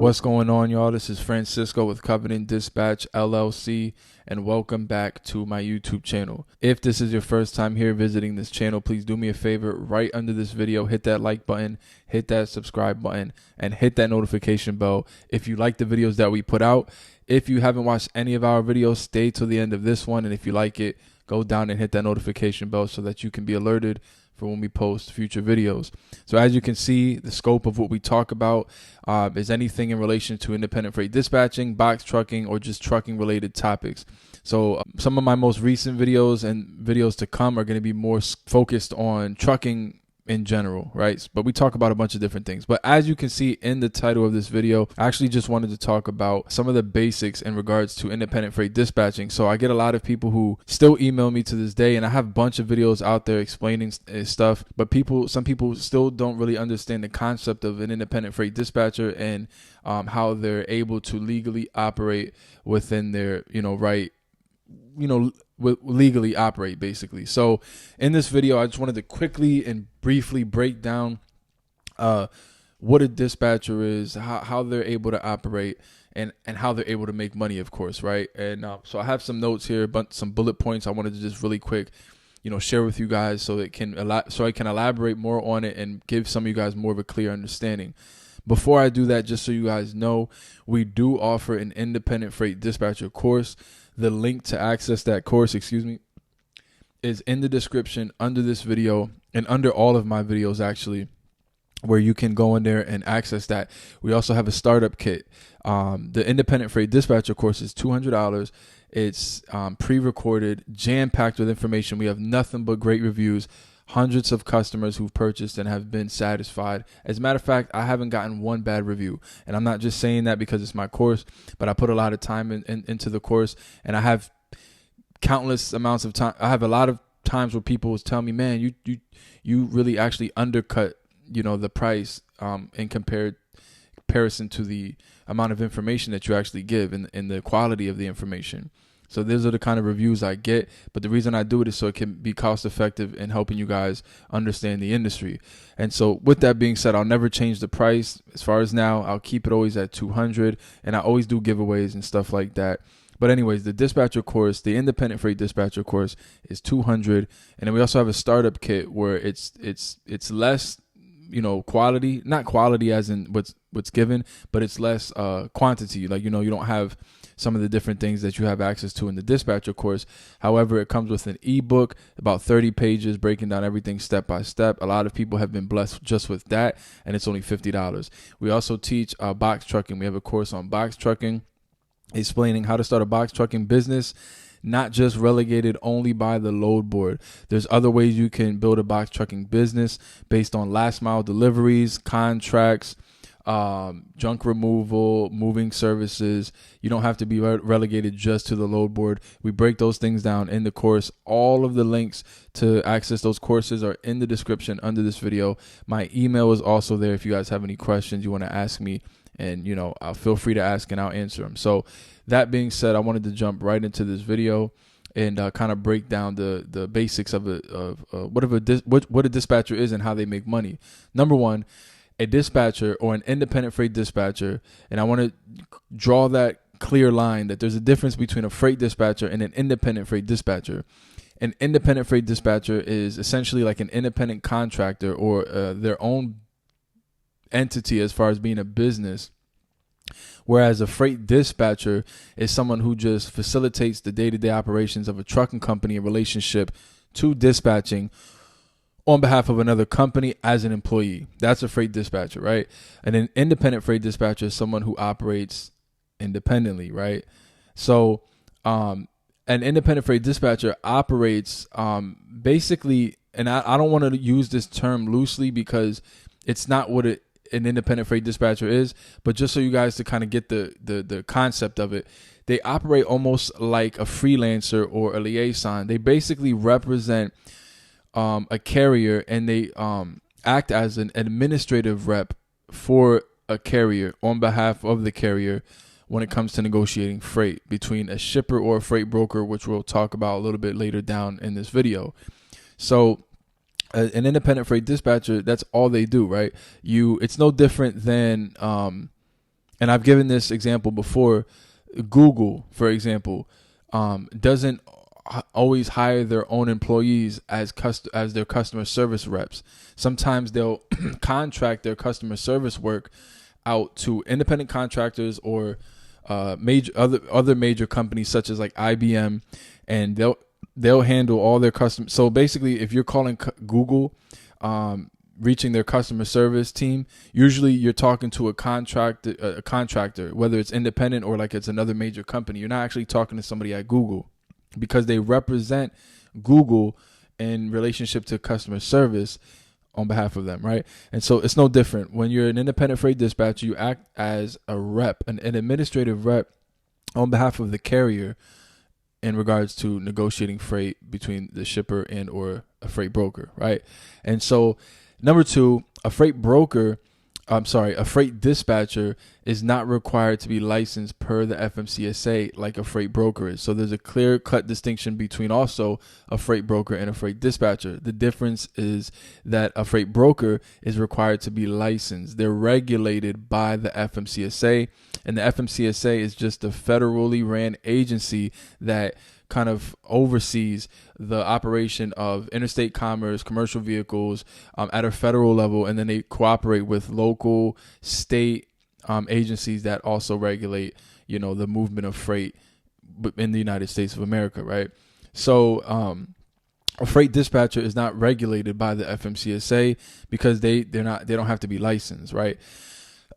What's going on, y'all? This is Francisco with Covenant Dispatch LLC, and welcome back to my YouTube channel. If this is your first time here visiting this channel, please do me a favor. Right under this video, hit that like button, hit that subscribe button, and hit that notification bell if you like the videos that we put out. If you haven't watched any of our videos, stay till the end of this one, and if you like it, go down and hit that notification bell so that you can be alerted for when we post future videos. So as you can see, the scope of what we talk about is anything in relation to independent freight dispatching, box trucking, or just trucking related topics. So some of my most recent videos and videos to come are going to be more focused on trucking in general, right? But we talk about a bunch of different things. But as you can see in the title of this video, I actually just wanted to talk about some of the basics in regards to independent freight dispatching. So I get a lot of people who still email me to this day, and I have a bunch of videos out there explaining stuff, but some people still don't really understand the concept of an independent freight dispatcher and how they're able to legally operate within their, legally operate basically. So in this video, I just wanted to quickly and briefly break down what a dispatcher is, how they're able to operate, and how they're able to make money, of course, right? And so I have some notes here, but some bullet points I wanted to just really quick share with you guys so I can elaborate more on it and give some of you guys more of a clear understanding. Before I do that, just so you guys know, we do offer an independent freight dispatcher course. The link to access that course, is in the description under this video and under all of my videos, actually, where you can go in there and access that. We also have a startup kit. The independent freight dispatcher course is $200. It's pre-recorded, jam-packed with information. We have nothing but great reviews. Hundreds of customers who've purchased and have been satisfied. As a matter of fact, I haven't gotten one bad review. And I'm not just saying that because it's my course, but I put a lot of time into the course, and I have countless amounts of time. I have a lot of times where people will tell me, man, you really actually undercut, the price in comparison to the amount of information that you actually give and the quality of the information. So those are the kind of reviews I get. But the reason I do it is so it can be cost effective in helping you guys understand the industry. And so with that being said, I'll never change the price. As far as now, I'll keep it always at $200. And I always do giveaways and stuff like that. But anyways, the dispatcher course, the independent freight dispatcher course is $200. And then we also have a startup kit where it's less, quality, not quality as in what's given, but it's less quantity. Like, you don't have some of the different things that you have access to in the dispatcher course. However, it comes with an ebook, about 30 pages, breaking down everything step by step. A lot of people have been blessed just with that, and it's only $50. We also teach box trucking. We have a course on box trucking, explaining how to start a box trucking business, not just relegated only by the load board. There's other ways you can build a box trucking business based on last mile deliveries, contracts, junk removal, moving services. You don't have to be relegated just to the load board. We break those things down in the course. All of the links to access those courses are in the description under this video. My email is also there if you guys have any questions you want to ask me, and I'll feel free to ask and I'll answer them. So that being said, I wanted to jump right into this video and kind of break down the basics of what a dispatcher is and how they make money. Number one, a dispatcher or an independent freight dispatcher, and I want to draw that clear line that there's a difference between a freight dispatcher and an independent freight dispatcher. An independent freight dispatcher is essentially like an independent contractor or their own entity as far as being a business, whereas a freight dispatcher is someone who just facilitates the day-to-day operations of a trucking company in relationship to dispatching on behalf of another company as an employee. That's a freight dispatcher, right? And an independent freight dispatcher is someone who operates independently, right? So an independent freight dispatcher operates basically, and I don't want to use this term loosely because it's not what an independent freight dispatcher is, but just so you guys to kind of get the concept of it, they operate almost like a freelancer or a liaison. They basically represent a carrier, and they act as an administrative rep for a carrier on behalf of the carrier when it comes to negotiating freight between a shipper or a freight broker, which we'll talk about a little bit later down in this video. So an independent freight dispatcher, that's all they do, right? It's no different than and I've given this example before. Google, for example, doesn't always hire their own employees as their customer service reps. Sometimes they'll contract their customer service work out to independent contractors or major other major companies such as like IBM, and they'll handle all their custom. So basically, if you're calling Google, reaching their customer service team, usually you're talking to a contractor, whether it's independent or like it's another major company. You're not actually talking to somebody at Google, because they represent Google in relationship to customer service on behalf of them, right? And so it's no different. When you're an independent freight dispatcher, you act as a rep, an administrative rep on behalf of the carrier in regards to negotiating freight between the shipper and or a freight broker, right? And so number two, a freight dispatcher is not required to be licensed per the FMCSA like a freight broker is. So there's a clear-cut distinction between also a freight broker and a freight dispatcher. The difference is that a freight broker is required to be licensed. They're regulated by the FMCSA, and the FMCSA is just a federally ran agency that kind of oversees the operation of interstate commerce, commercial vehicles at a federal level, and then they cooperate with local, state agencies that also regulate, the movement of freight in the United States of America, right? So a freight dispatcher is not regulated by the FMCSA because they don't have to be licensed, right?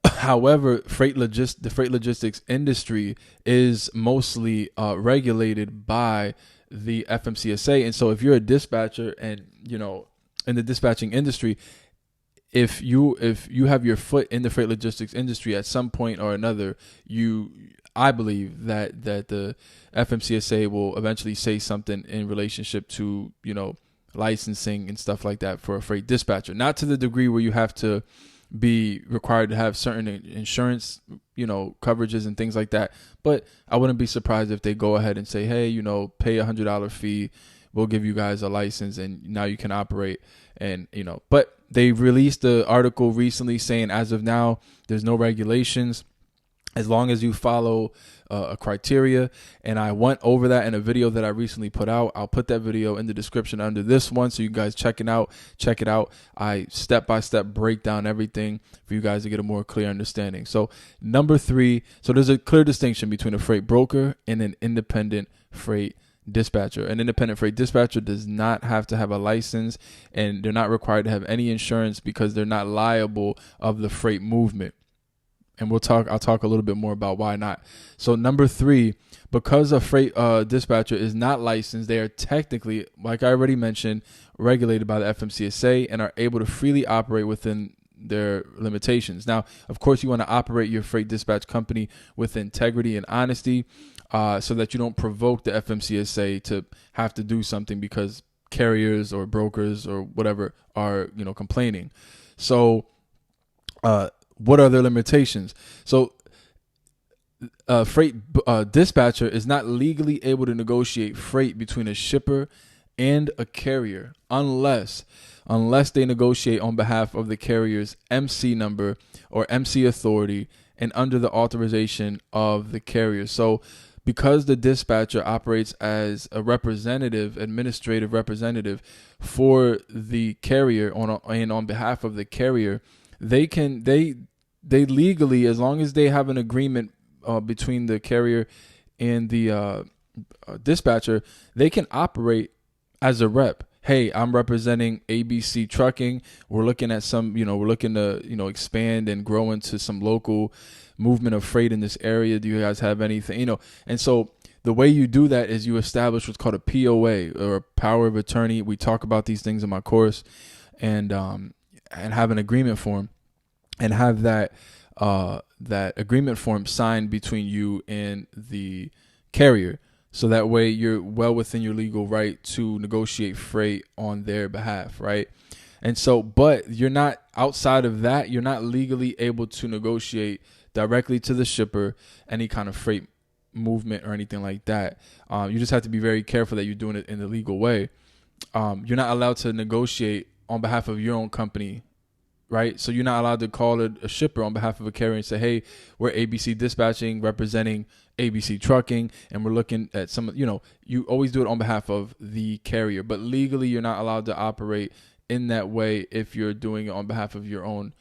However, the freight logistics industry is mostly regulated by the FMCSA. And so if you're a dispatcher and, in the dispatching industry, if you have your foot in the freight logistics industry at some point or another, I believe that the FMCSA will eventually say something in relationship to, licensing and stuff like that for a freight dispatcher. Not to the degree where you have to be required to have certain insurance, coverages and things like that. But I wouldn't be surprised if they go ahead and say, hey, pay $100 fee. We'll give you guys a license and now you can operate. And, but they released the article recently saying as of now, there's no regulations as long as you follow a criteria. And I went over that in a video that I recently put out. I'll put that video in the description under this one, so you guys check it out. I step-by-step break down everything for you guys to get a more clear understanding. So number three, so there's a clear distinction between a freight broker and an independent freight dispatcher. An independent freight dispatcher does not have to have a license, and they're not required to have any insurance because they're not liable of the freight movement. And I'll talk a little bit more about why not. So number three, because a freight dispatcher is not licensed, they are technically, like I already mentioned, regulated by the FMCSA and are able to freely operate within their limitations. Now, of course, you want to operate your freight dispatch company with integrity and honesty, so that you don't provoke the FMCSA to have to do something because carriers or brokers or whatever are, complaining. So, what are their limitations? So a freight dispatcher is not legally able to negotiate freight between a shipper and a carrier unless they negotiate on behalf of the carrier's MC number or MC authority and under the authorization of the carrier. So because the dispatcher operates as a administrative representative for the carrier on behalf of the carrier, they legally, as long as they have an agreement between the carrier and the dispatcher, they can operate as a rep. Hey, I'm representing ABC Trucking. We're looking at we're looking to, expand and grow into some local movement of freight in this area. Do you guys have anything, And so the way you do that is you establish what's called a POA, or a power of attorney. We talk about these things in my course, and have an agreement form, and have that agreement form signed between you and the carrier. So that way you're well within your legal right to negotiate freight on their behalf, right? And so, but you're not, outside of that, you're not legally able to negotiate directly to the shipper any kind of freight movement or anything like that. You just have to be very careful that you're doing it in the legal way. You're not allowed to negotiate on behalf of your own company right? So you're not allowed to call a shipper on behalf of a carrier and say, hey, we're ABC Dispatching representing ABC Trucking, and we're looking at some, you always do it on behalf of the carrier. But legally, you're not allowed to operate in that way if you're doing it on behalf of your own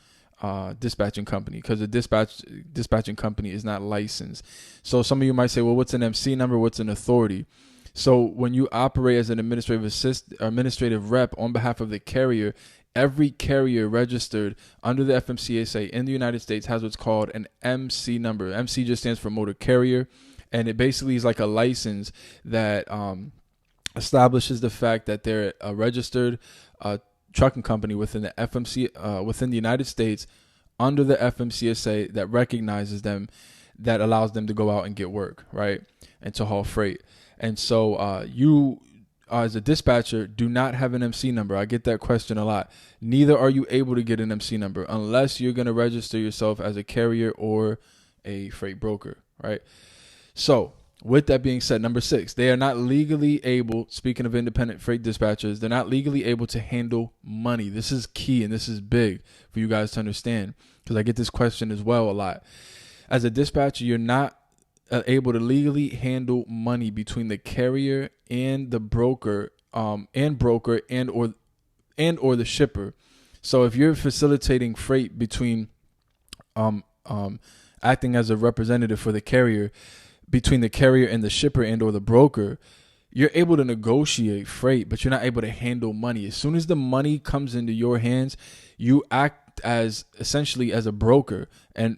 dispatching company, because the dispatching company is not licensed. So some of you might say, well, what's an MC number? What's an authority? So when you operate as an administrative rep on behalf of the carrier, every carrier registered under the FMCSA in the United States has what's called an MC number. MC just stands for motor carrier, and it basically is like a license that establishes the fact that they're a registered trucking company within the within the United States under the FMCSA that recognizes them, that allows them to go out and get work, right, and to haul freight. And so you, as a dispatcher, do not have an MC number. I get that question a lot. Neither are you able to get an MC number unless you're going to register yourself as a carrier or a freight broker, right? So with that being said, number 6, they are not legally able, speaking of independent freight dispatchers, they're not legally able to handle money. This is key, and this is big for you guys to understand, because I get this question as well a lot. As a dispatcher, you're not able to legally handle money between the carrier and the broker, or the shipper. So if you're facilitating freight between, acting as a representative for the carrier, between the carrier and the shipper and or the broker, you're able to negotiate freight, but you're not able to handle money. As soon as the money comes into your hands, you act as essentially as a broker, and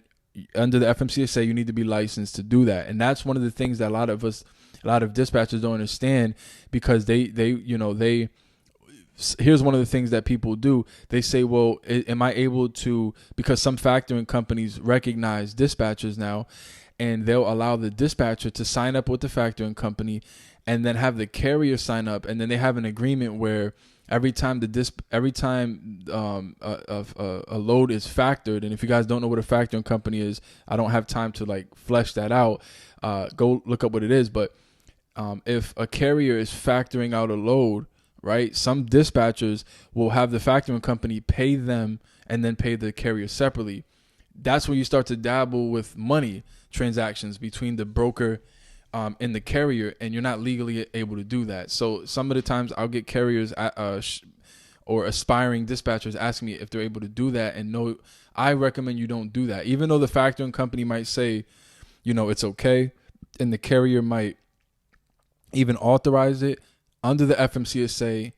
under the FMCSA, you need to be licensed to do that. And that's one of the things that a lot of dispatchers don't understand, because here's one of the things that people do. They say, well, am I able to, because some factoring companies recognize dispatchers now, and they'll allow the dispatcher to sign up with the factoring company and then have the carrier sign up. And then they have an agreement where every time a load is factored, and if you guys don't know what a factoring company is, I don't have time to flesh that out. Go look up what it is. But if a carrier is factoring out a load, right, some dispatchers will have the factoring company pay them and then pay the carrier separately. That's when you start to dabble with money transactions between the broker and the carrier, and you're not legally able to do that. So some of the times I'll get carriers or aspiring dispatchers asking me if they're able to do that, and no, I recommend you don't do that. Even though the factoring company might say, it's okay, and the carrier might even authorize it, under the FMCSA,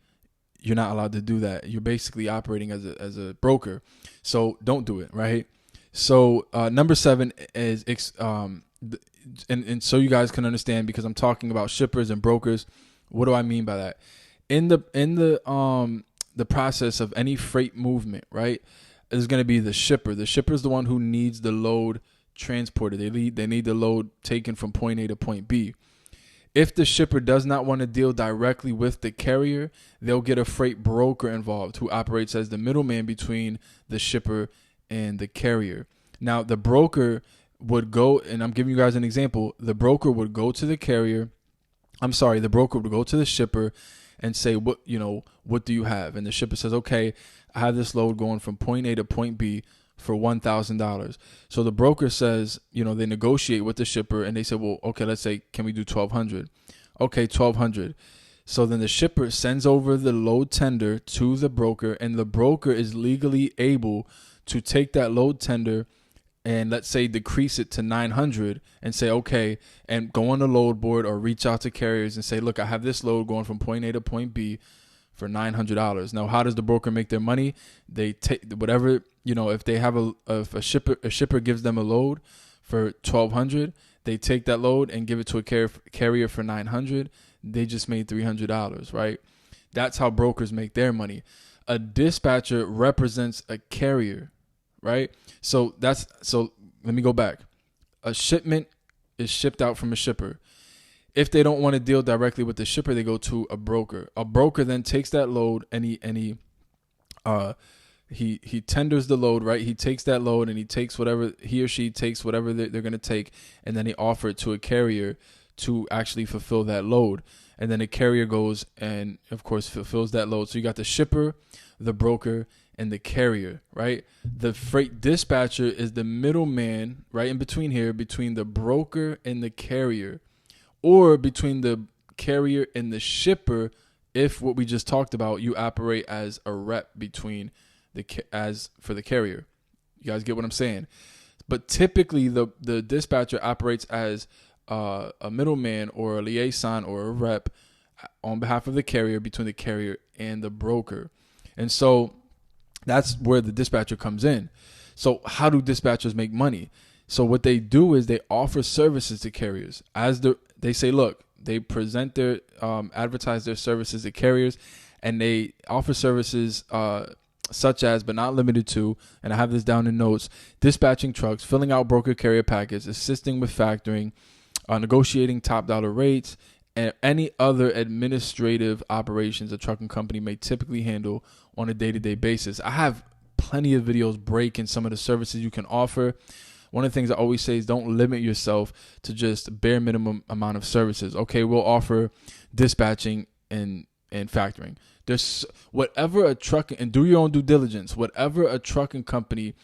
you're not allowed to do that. You're basically operating as a broker. So don't do it, right? So number 7 is and so you guys can understand, because I'm talking about shippers and brokers. What do I mean by that? In the process of any freight movement, right, is going to be the shipper. The shipper is the one who needs the load transported. They need the load taken from point A to point B. If the shipper does not want to deal directly with the carrier, they'll get a freight broker involved who operates as the middleman between the shipper and the carrier. Now, the broker would go, and I'm giving you guys an example. The broker would go to the the broker would go to the shipper and say, what do you have? And the shipper says, okay, I have this load going from point A to point B for $1,000. So the broker says, they negotiate with the shipper, and they say, well, okay, let's say, can we do $1,200? Okay, $1,200. So then the shipper sends over the load tender to the broker, and the broker is legally able to take that load tender and, let's say, decrease it to $900 and say, okay, and go on the load board or reach out to carriers and say, look, I have this load going from point A to point B for $900. Now, how does the broker make their money? They take whatever, if they have a shipper gives them a load for $1,200, they take that load and give it to a carrier for $900. They just made $300, right? That's how brokers make their money. A dispatcher represents a carrier, right? So let me go back. A shipment is shipped out from a shipper. If they don't want to deal directly with the shipper, they go to a broker. A broker then takes that load and he tenders the load, right? He takes that load and he or she takes whatever they're going to take, and then they offer it to a carrier to actually fulfill that load. And then the carrier goes and, of course, fulfills that load. So you got the shipper, the broker, and the carrier, right? The freight dispatcher is the middleman right in between here, between the broker and the carrier, or between the carrier and the shipper. If what we just talked about, you operate as a rep between as for the carrier. You guys get what I'm saying? But typically the dispatcher operates as a middleman or a liaison or a rep on behalf of the carrier, between the carrier and the broker. And so that's where the dispatcher comes in. So how do dispatchers make money? So what they do is they offer services to carriers. They say, look, they present their advertise their services to carriers, and they offer services such as, but not limited to, and I have this down in notes: dispatching trucks, filling out broker carrier packets, assisting with factoring, negotiating top dollar rates, and any other administrative operations a trucking company may typically handle on a day-to-day basis. I have plenty of videos breaking some of the services you can offer. One of the things I always say is don't limit yourself to just bare minimum amount of services. Okay, we'll offer dispatching and factoring. There's whatever a trucking, and do your own due diligence, whatever a trucking company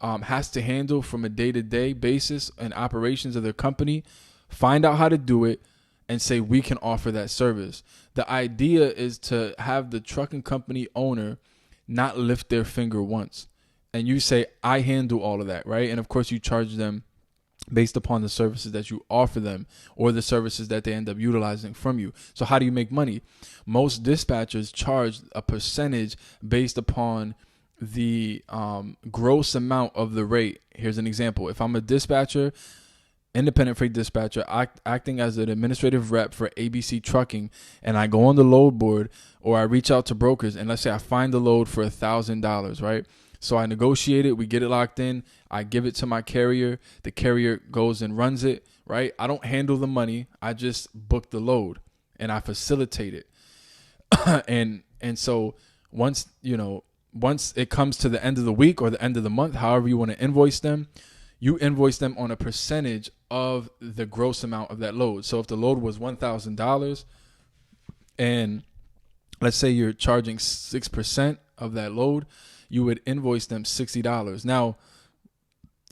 has to handle from a day-to-day basis and operations of their company, find out how to do it and say we can offer that service. The idea is to have the trucking company owner not lift their finger once. And you say, I handle all of that, right? And of course you charge them based upon the services that you offer them or the services that they end up utilizing from you. So how do you make money? Most dispatchers charge a percentage based upon the gross amount of the rate. Here's an example. If I'm a dispatcher, independent freight dispatcher, acting as an administrative rep for ABC Trucking, and I go on the load board or I reach out to brokers, and let's say I find the load for $1,000, right? So I negotiate it, we get it locked in, I give it to my carrier, the carrier goes and runs it, right? I don't handle the money, I just book the load and I facilitate it. and so once it comes to the end of the week or the end of the month, however you want to invoice them, you invoice them on a percentage of the gross amount of that load. So if the load was $1,000 and let's say you're charging 6% of that load, you would invoice them $60. Now,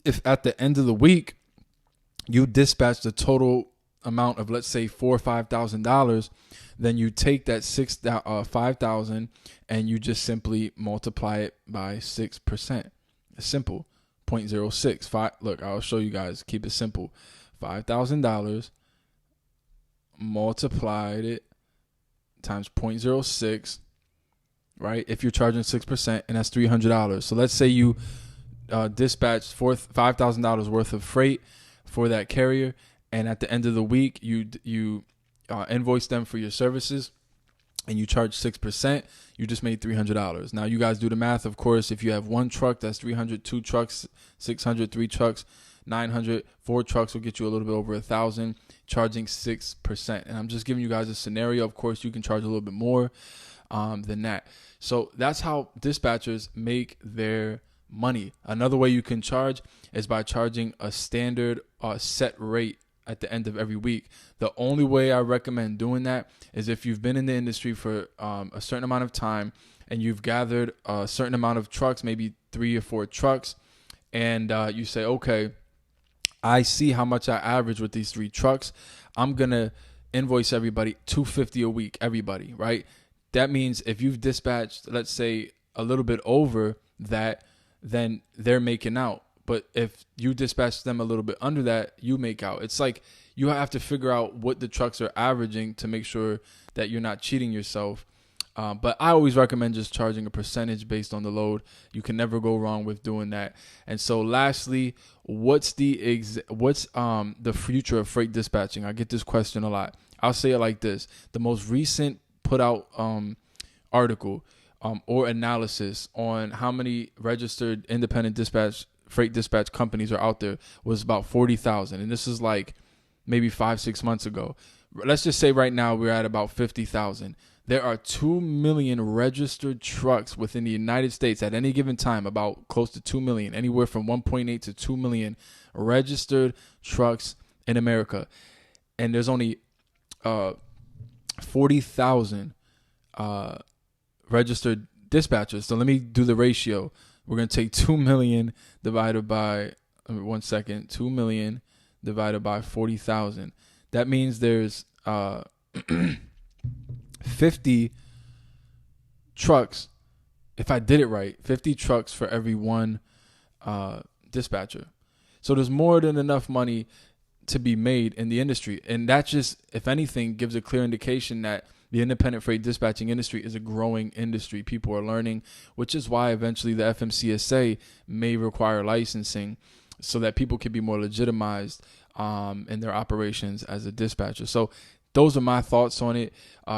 if at the end of the week you dispatch the total amount of, let's say, $4,000 or $5,000, then you take that $5,000 and you just simply multiply it by 6%. It's simple. 0.06. Look, I'll show you guys. Keep it simple. $5,000 multiplied it times 0.06. Right? If you're charging 6%, and that's $300. So let's say you dispatched $5,000 worth of freight for that carrier, and at the end of the week you invoice them for your services, and you charge 6%. You just made $300. Now you guys do the math. Of course, if you have one truck, that's 300. 2 trucks, 600. 3 trucks, 900. 4 trucks will get you a little bit over 1,000. Charging 6%. And I'm just giving you guys a scenario. Of course, you can charge a little bit more than that. So that's how dispatchers make their money. Another way you can charge is by charging a standard set rate at the end of every week. The only way I recommend doing that is if you've been in the industry for a certain amount of time and you've gathered a certain amount of trucks, maybe 3 or 4 trucks, and you say, okay, I see how much I average with these 3 trucks. I'm going to invoice everybody $250 a week, everybody, right? That means if you've dispatched, let's say, a little bit over that, then they're making out. But if you dispatch them a little bit under that, you make out. It's like you have to figure out what the trucks are averaging to make sure that you're not cheating yourself. But I always recommend just charging a percentage based on the load. You can never go wrong with doing that. And so lastly, what's the future of freight dispatching? I get this question a lot. I'll say it like this. The most recent put out article or analysis on how many registered independent freight dispatch companies are out there was about 40,000. And this is like maybe 5-6 months ago. Let's just say right now we're at about 50,000. There are 2 million registered trucks within the United States at any given time, about close to 2 million, anywhere from 1.8 to 2 million registered trucks in America. And there's only 40,000 registered dispatchers. So let me do the ratio. We're going to take 2 million divided by, 2 million divided by 40,000. That means there's 50 trucks. If I did it right, 50 trucks for every one dispatcher. So there's more than enough money to be made in the industry. And that just, if anything, gives a clear indication that the independent freight dispatching industry is a growing industry. People are learning, which is why eventually the FMCSA may require licensing so that people can be more legitimized in their operations as a dispatcher. So those are my thoughts on it.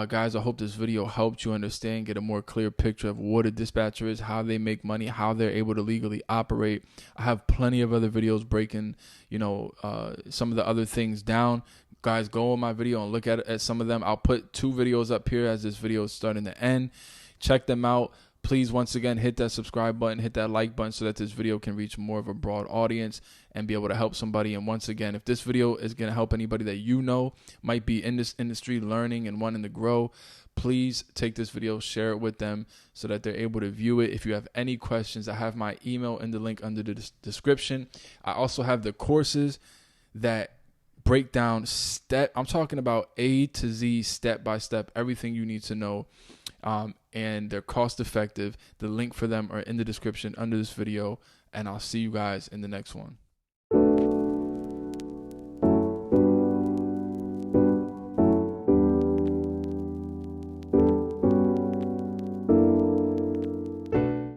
Guys, I hope this video helped you understand, get a more clear picture of what a dispatcher is, how they make money, how they're able to legally operate. I have plenty of other videos breaking, some of the other things down. Guys, go on my video and look at some of them. I'll put 2 videos up here as this video is starting to end. Check them out. Please, once again, hit that subscribe button, hit that like button so that this video can reach more of a broad audience and be able to help somebody. And once again, if this video is going to help anybody that you know might be in this industry learning and wanting to grow, please take this video, share it with them so that they're able to view it. If you have any questions, I have my email in the link under the description. I also have the courses that break down I'm talking about A to Z, step by step, everything you need to know. And they're cost effective. The link for them are in the description under this video, and I'll see you guys in the next one.